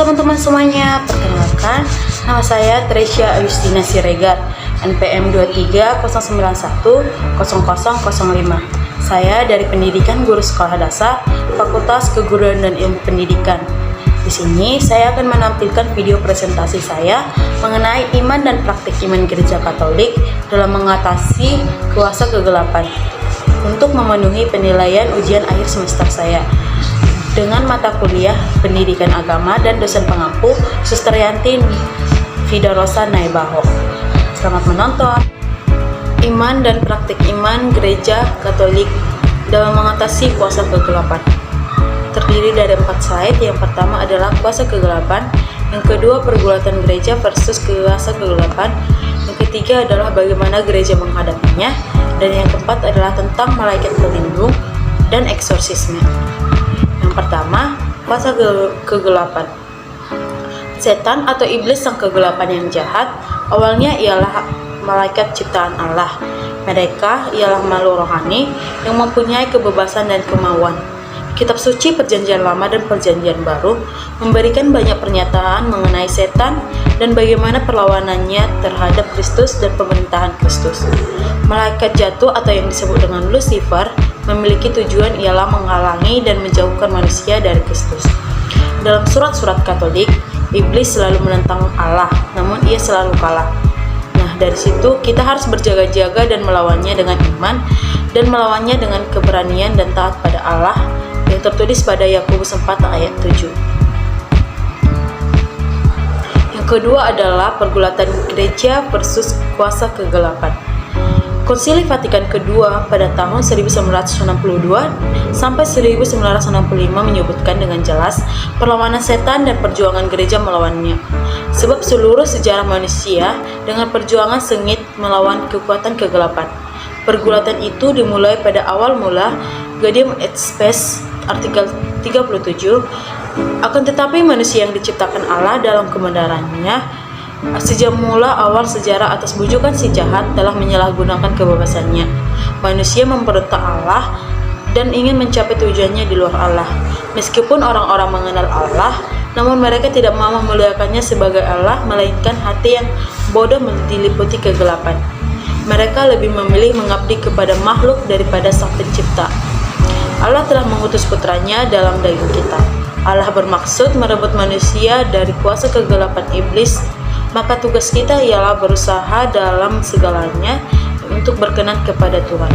teman-teman semuanya, perkenalkan nama saya Tresya Agustina Siregar, NPM 2309100005. Saya dari Pendidikan Guru Sekolah Dasar, Fakultas Keguruan dan Ilmu Pendidikan. Di sini saya akan menampilkan video presentasi saya mengenai iman dan praktik iman Gereja Katolik dalam mengatasi kuasa kegelapan untuk memenuhi penilaian ujian akhir semester saya dengan mata kuliah Pendidikan Agama dan dosen pengampu Suster Yanti Fidarosa Naibaho. Selamat menonton. Iman dan praktik iman Gereja Katolik dalam mengatasi kuasa kegelapan. Terdiri dari 4 slide. Yang pertama adalah kuasa kegelapan, yang kedua pergulatan gereja versus kuasa kegelapan, yang ketiga adalah bagaimana gereja menghadapinya, dan yang keempat adalah tentang malaikat pelindung dan eksorsisme. Yang pertama, kuasa kegelapan. Setan atau iblis sang kegelapan yang jahat awalnya ialah malaikat ciptaan Allah. Mereka ialah makhluk rohani yang mempunyai kebebasan dan kemauan. Kitab suci Perjanjian Lama dan Perjanjian Baru memberikan banyak pernyataan mengenai setan dan bagaimana perlawanannya terhadap Kristus dan pemerintahan Kristus. Malaikat jatuh atau yang disebut dengan Lucifer memiliki tujuan ialah menghalangi dan menjauhkan manusia dari Kristus. Dalam surat-surat Katolik, iblis selalu menentang Allah, namun ia selalu kalah. Nah, dari situ kita harus berjaga-jaga dan melawannya dengan iman dan melawannya dengan keberanian dan taat pada Allah yang tertulis pada Yakobus 4 ayat 7. Yang kedua adalah pergulatan gereja versus kuasa kegelapan. Konsili Vatikan kedua pada tahun 1962 sampai 1965 menyebutkan dengan jelas perlawanan setan dan perjuangan gereja melawannya. Sebab seluruh sejarah manusia dengan perjuangan sengit melawan kekuatan kegelapan. Pergulatan itu dimulai pada awal mula Gaudium et Spes artikel 37, akan tetapi manusia yang diciptakan Allah dalam kebenarannya sejak mula awal sejarah atas bujukan si jahat telah menyalahgunakan kebebasannya. Manusia memberontak Allah dan ingin mencapai tujuannya di luar Allah. Meskipun orang-orang mengenal Allah, namun mereka tidak mau memuliakannya sebagai Allah, melainkan hati yang bodoh diliputi kegelapan. Mereka lebih memilih mengabdi kepada makhluk daripada Sang Pencipta. Allah telah mengutus putranya dalam daging kita. Allah bermaksud merebut manusia dari kuasa kegelapan iblis. Maka tugas kita ialah berusaha dalam segalanya untuk berkenan kepada Tuhan.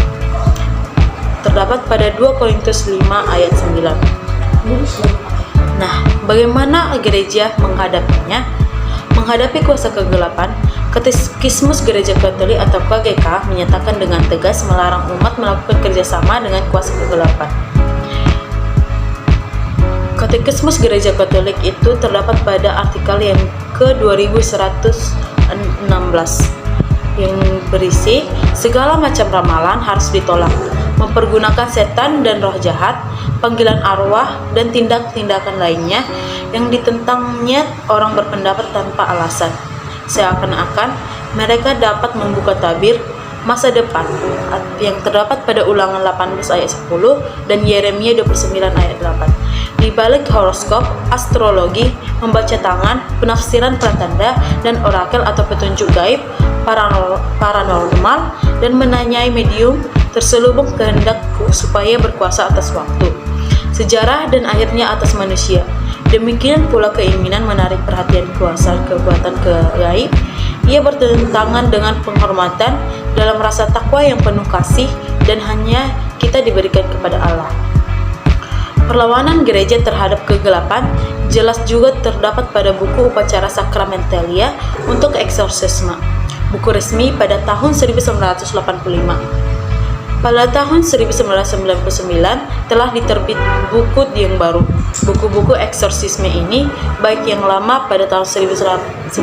Terdapat pada 2 Korintus 5 ayat 9. Nah, bagaimana gereja menghadapinya? Menghadapi kuasa kegelapan, Katekismus Gereja Katolik atau KGK menyatakan dengan tegas melarang umat melakukan kerjasama dengan kuasa kegelapan. Katekismus Gereja Katolik itu terdapat pada artikel yang ke-2116 yang berisi segala macam ramalan harus ditolak, mempergunakan setan dan roh jahat, panggilan arwah, dan tindak-tindakan lainnya yang ditentangnya orang berpendapat tanpa alasan. Seakan-akan mereka dapat membuka tabir masa depan yang terdapat pada Ulangan 18 ayat 10 dan Yeremia 29 ayat 8. Di balik horoskop, astrologi, membaca tangan, penafsiran pratanda, dan orakel atau petunjuk gaib, paranormal, dan menanyai medium, terselubung kehendak supaya berkuasa atas waktu, sejarah, dan akhirnya atas manusia. Demikian pula keinginan menarik perhatian kuasa kekuatan gaib. Ia bertentangan dengan penghormatan dalam rasa takwa yang penuh kasih dan hanya kita diberikan kepada Allah. Perlawanan gereja terhadap kegelapan jelas juga terdapat pada buku Upacara Sakramentalia untuk eksorsisme, buku resmi pada tahun 1985. Pada tahun 1999 telah diterbit buku yang baru. Buku-buku eksorsisme ini, baik yang lama pada tahun 1985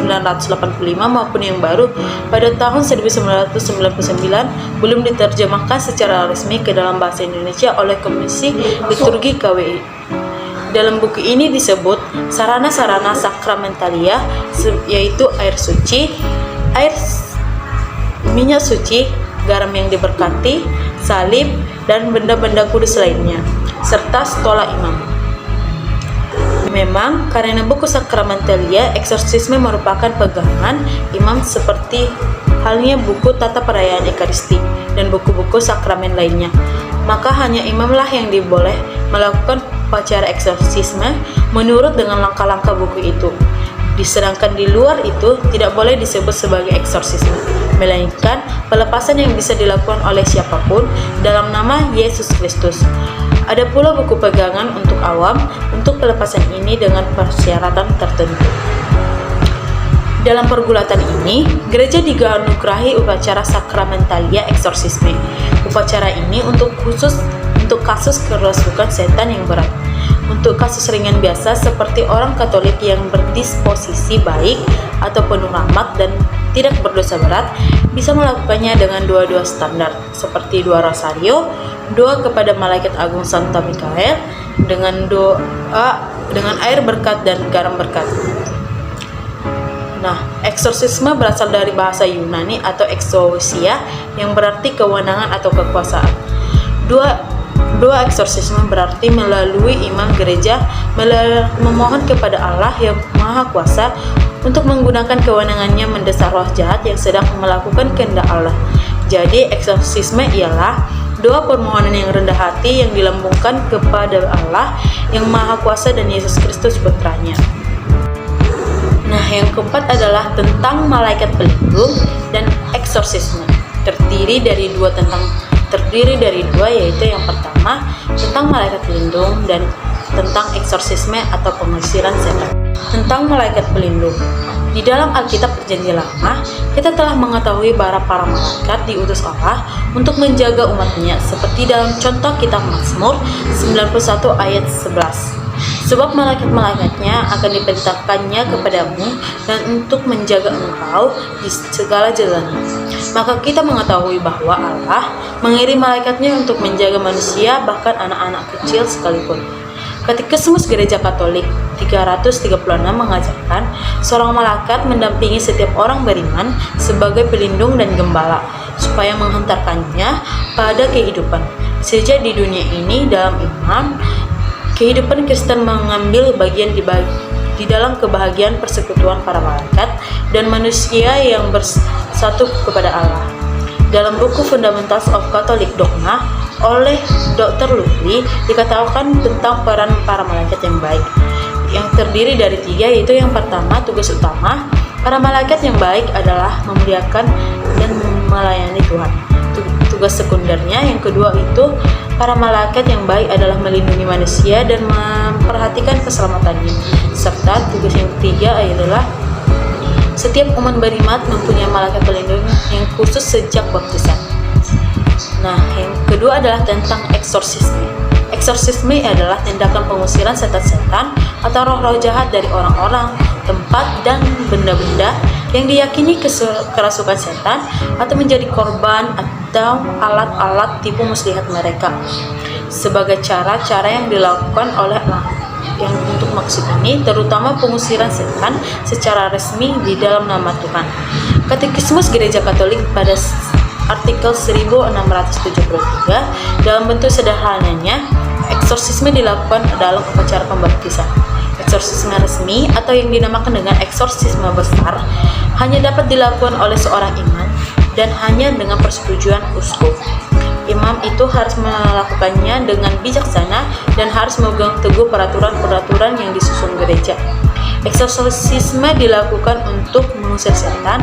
maupun yang baru pada tahun 1999, belum diterjemahkan secara resmi ke dalam bahasa Indonesia oleh Komisi Liturgi KWI. Dalam buku ini disebut sarana-sarana sakramentalia, yaitu air suci, minyak suci, garam yang diberkati, salib, dan benda-benda kudus lainnya, serta stola imam. Memang karena buku Sakramentalia, eksorsisme merupakan pegangan imam seperti halnya buku tata perayaan Ekaristi dan buku-buku sakramen lainnya. Maka hanya imamlah yang diboleh melakukan upacara eksorsisme menurut dengan langkah-langkah buku itu. Sedangkan di luar itu tidak boleh disebut sebagai eksorsisme, melainkan pelepasan yang bisa dilakukan oleh siapapun dalam nama Yesus Kristus. Ada pula buku pegangan untuk awam untuk pelepasan ini dengan persyaratan tertentu. Dalam pergulatan ini, gereja dianugerahi upacara Sakramentalia Eksorsisme. Upacara ini khusus untuk kasus kerasukan setan yang berat. Untuk kasus ringan biasa seperti orang Katolik yang berdisposisi baik atau penuh rahmat dan tidak berdosa berat, bisa melakukannya dengan dua standar, seperti doa rosario, doa kepada malaikat agung Santa Mikael, dengan doa dengan air berkat dan garam berkat. Nah, eksorsisme berasal dari bahasa Yunani atau exousia yang berarti kewenangan atau kekuasaan. Doa eksorsisme berarti melalui imam gereja memohon kepada Allah yang Maha Kuasa untuk menggunakan kewenangannya mendesar roh jahat yang sedang melakukan kehendak Allah. Jadi eksorsisme ialah doa permohonan yang rendah hati yang dilambungkan kepada Allah yang Maha Kuasa dan Yesus Kristus putranya. Nah, yang keempat adalah tentang malaikat pelindung dan eksorsisme. Terdiri dari dua, yaitu yang pertama tentang malaikat pelindung dan tentang eksorsisme atau pengusiran setan. Tentang malaikat pelindung, di dalam Alkitab Perjanjian Lama kita telah mengetahui bahwa para malaikat diutus Allah untuk menjaga umatnya, seperti dalam contoh kitab Mazmur 91 ayat 11. Sebab malaikat-malaikatnya akan diperintahkannya kepadamu dan untuk menjaga engkau di segala jalanmu. Maka kita mengetahui bahwa Allah mengirim malaikatnya untuk menjaga manusia, bahkan anak-anak kecil sekalipun. Katekismus Gereja Katolik 336 mengajarkan seorang malaikat mendampingi setiap orang beriman sebagai pelindung dan gembala, supaya menghantarkannya pada kehidupan. Sejak di dunia ini dalam iman, kehidupan Kristen mengambil bagian di dalam kebahagiaan persekutuan para malaikat dan manusia yang bersatu kepada Allah. Dalam buku Fundamentals of Catholic Dogma oleh Dr. Lutfi dikatakan tentang peran para malaikat yang baik, yang terdiri dari 3, yaitu yang pertama, tugas utama para malaikat yang baik adalah memuliakan dan melayani Tuhan. Tugas sekundernya yang kedua itu para malaikat yang baik adalah melindungi manusia dan memperhatikan keselamatannya. Serta tugas yang ketiga adalah setiap umat beriman mempunyai malaikat pelindung yang khusus sejak baptisan. Nah, yang kedua adalah tentang eksorsisme. Eksorsisme adalah tindakan pengusiran setan-setan atau roh-roh jahat dari orang-orang, tempat, dan benda-benda yang diyakini kerasukan setan atau menjadi korban atau alat-alat tipu muslihat mereka. Sebagai cara-cara yang dilakukan oleh yang untuk maksud ini, terutama pengusiran setan secara resmi di dalam nama Tuhan. Katekismus Gereja Katolik pada artikel 1673 dalam bentuk sederhananya, eksorsisme dilakukan dalam upacara pembaptisan. Eksorsisme resmi atau yang dinamakan dengan eksorsisme besar hanya dapat dilakukan oleh seorang imam dan hanya dengan persetujuan uskup. Imam itu harus melakukannya dengan bijaksana dan harus memegang teguh peraturan-peraturan yang disusun gereja. Eksorsisme dilakukan untuk mengusir setan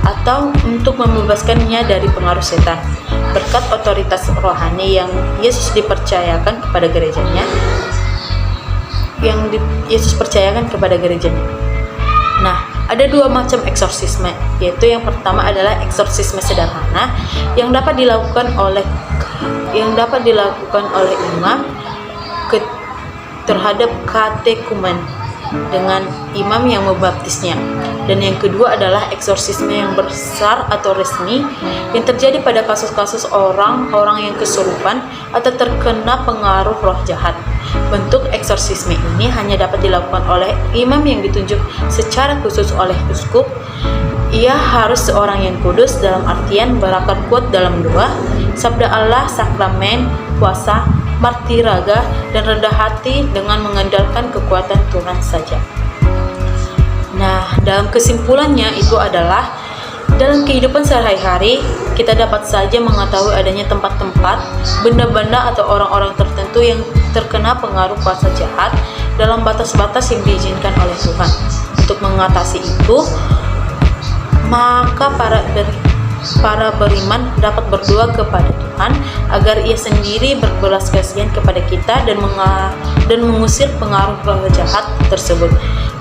atau untuk membebaskannya dari pengaruh setan berkat otoritas rohani yang Yesus dipercayakan kepada gerejanya. Nah, ada 2 macam eksorsisme, yaitu yang pertama adalah eksorsisme sederhana yang dapat dilakukan oleh imam terhadap katekumen dengan imam yang membaptisnya. Dan yang kedua adalah eksorsisme yang besar atau resmi yang terjadi pada kasus-kasus orang-orang yang kesurupan atau terkena pengaruh roh jahat. Bentuk eksorsisme ini hanya dapat dilakukan oleh imam yang ditunjuk secara khusus oleh uskup. Ia harus seorang yang kudus dalam artian berakar kuat dalam doa, sabda Allah, sakramen, puasa, martiraga, dan rendah hati dengan mengandalkan kekuatan Tuhan saja. Nah, dalam kesimpulannya itu adalah dalam kehidupan sehari-hari kita dapat saja mengetahui adanya tempat-tempat, benda-benda atau orang-orang tertentu yang terkena pengaruh kuasa jahat dalam batas-batas yang diizinkan oleh Tuhan. Untuk mengatasi itu, maka para beriman dapat berdoa kepada Tuhan agar Ia sendiri berbelas kasihan kepada kita dan mengusir pengaruh roh jahat tersebut.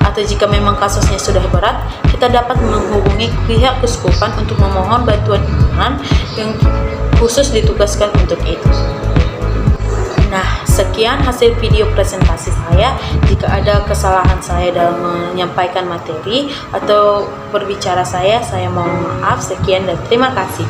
Atau jika memang kasusnya sudah berat, kita dapat menghubungi pihak keuskupan untuk memohon bantuan iman yang khusus ditugaskan untuk itu. Nah, sekian hasil video presentasi saya. Jika ada kesalahan saya dalam menyampaikan materi atau berbicara saya mohon maaf. Sekian dan terima kasih.